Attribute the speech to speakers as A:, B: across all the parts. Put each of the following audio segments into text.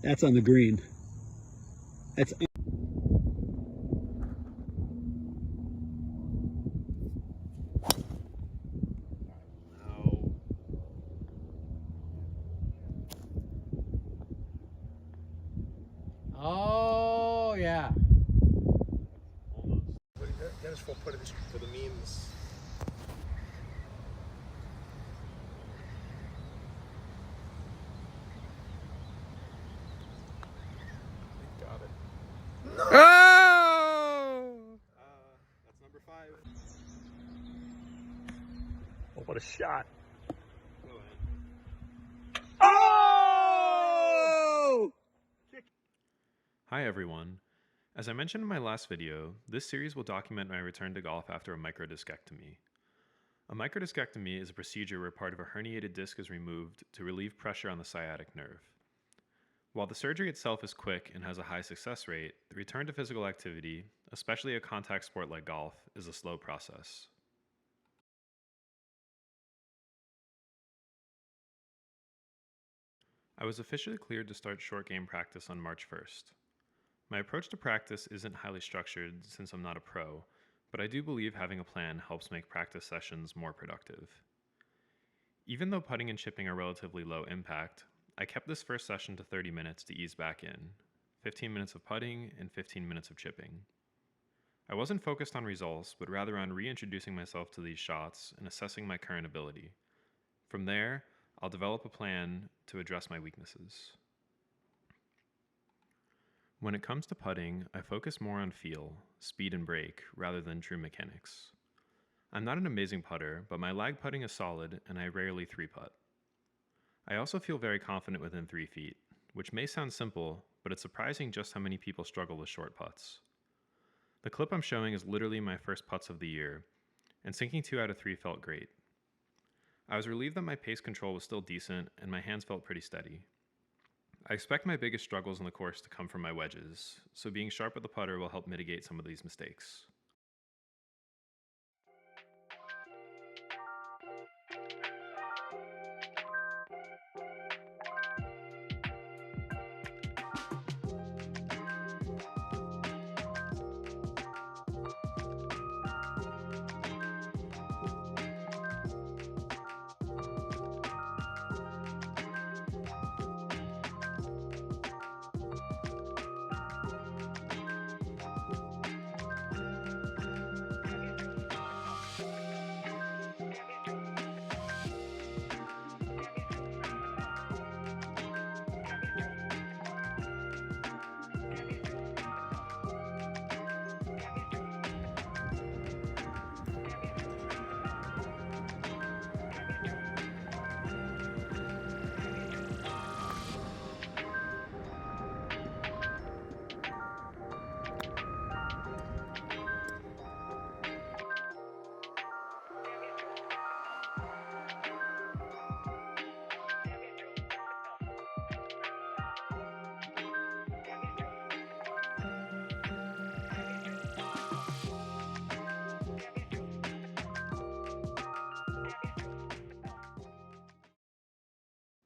A: That's on the green. That's
B: No.
C: Oh, yeah.
B: Almost. Dennis will put it for the memes. Got it. No!
C: Oh!
B: That's number 5. Oh, what a shot. Go in.
A: oh!
D: Hi everyone. As I mentioned in my last video, this series will document my return to golf after a microdiscectomy. A microdiscectomy is a procedure where part of a herniated disc is removed to relieve pressure on the sciatic nerve. While the surgery itself is quick and has a high success rate, the return to physical activity, especially a contact sport like golf, is a slow process. I was officially cleared to start short game practice on March 1st. My approach to practice isn't highly structured since I'm not a pro, but I do believe having a plan helps make practice sessions more productive. Even though putting and chipping are relatively low impact, I kept this first session to 30 minutes to ease back in, 15 minutes of putting and 15 minutes of chipping. I wasn't focused on results, but rather on reintroducing myself to these shots and assessing my current ability. From there, I'll develop a plan to address my weaknesses. When it comes to putting, I focus more on feel, speed and break, rather than true mechanics. I'm not an amazing putter, but my lag putting is solid and I rarely 3-putt. I also feel very confident within 3 feet, which may sound simple, but it's surprising just how many people struggle with short putts. The clip I'm showing is literally my first putts of the year, and sinking 2 out of 3 felt great. I was relieved that my pace control was still decent and my hands felt pretty steady. I expect my biggest struggles in the course to come from my wedges, so being sharp with the putter will help mitigate some of these mistakes.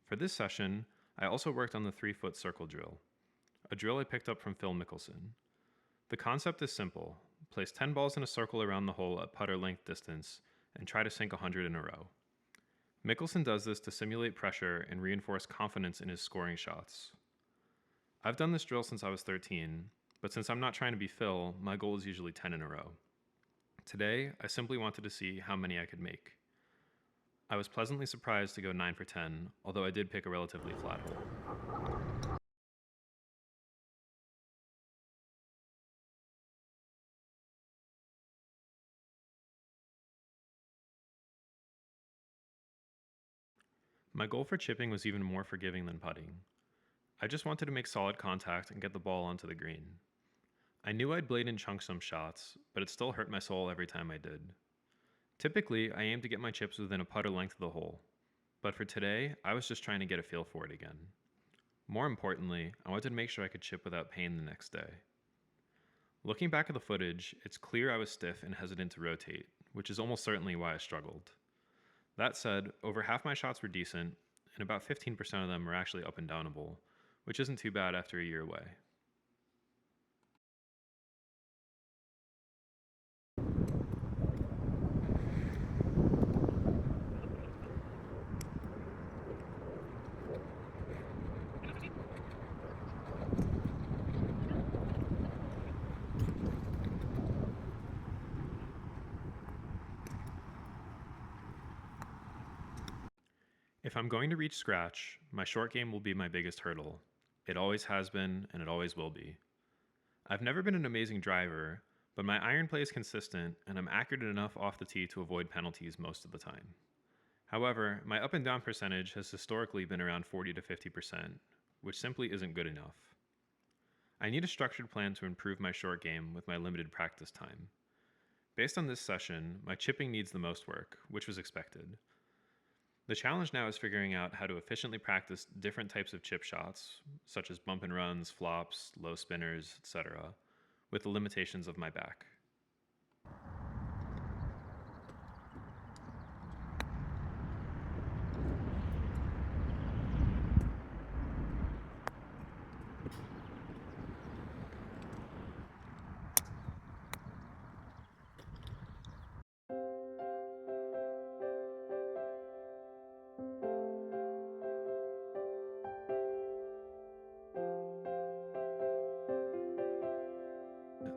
D: For this session, I also worked on the 3-foot circle drill, a drill I picked up from Phil Mickelson. The concept is simple: place 10 balls in a circle around the hole at putter length distance and try to sink 100 in a row. Mickelson does this to simulate pressure and reinforce confidence in his scoring shots. I've done this drill since I was 13, but since I'm not trying to be Phil, my goal is usually 10 in a row. Today, I simply wanted to see how many I could make. I was pleasantly surprised to go 9 for 10, although I did pick a relatively flat hole. My goal for chipping was even more forgiving than putting. I just wanted to make solid contact and get the ball onto the green. I knew I'd blade and chunk some shots, but it still hurt my soul every time I did. Typically, I aim to get my chips within a putter length of the hole, but for today, I was just trying to get a feel for it again. More importantly, I wanted to make sure I could chip without pain the next day. Looking back at the footage, it's clear I was stiff and hesitant to rotate, which is almost certainly why I struggled. That said, over half my shots were decent, and about 15% of them were actually up and downable, which isn't too bad after a year away. If I'm going to reach scratch, my short game will be my biggest hurdle. It always has been, and it always will be. I've never been an amazing driver, but my iron play is consistent, and I'm accurate enough off the tee to avoid penalties most of the time. However, my up and down percentage has historically been around 40 to 50%, which simply isn't good enough. I need a structured plan to improve my short game with my limited practice time. Based on this session, my chipping needs the most work, which was expected. The challenge now is figuring out how to efficiently practice different types of chip shots, such as bump and runs, flops, low spinners, etc., with the limitations of my back.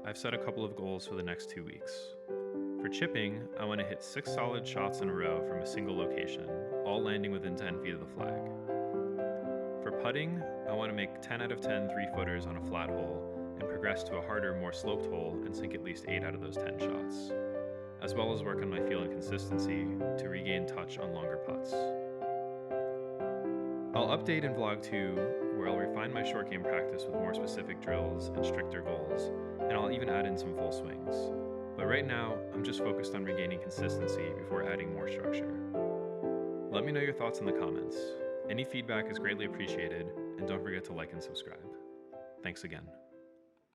D: I've set a couple of goals for the next 2 weeks. For chipping, I want to hit 6 solid shots in a row from a single location, all landing within 10 feet of the flag. For putting, I want to make 10 out of 10 3-footers on a flat hole and progress to a harder, more sloped hole and sink at least 8 out of those 10 shots, as well as work on my feel and consistency to regain touch on longer putts. I'll update in Vlog 2, where I'll refine my short game practice with more specific drills and stricter goals, and I'll even add in some full swings. But right now, I'm just focused on regaining consistency before adding more structure. Let me know your thoughts in the comments. Any feedback is greatly appreciated, and don't forget to like and subscribe. Thanks again.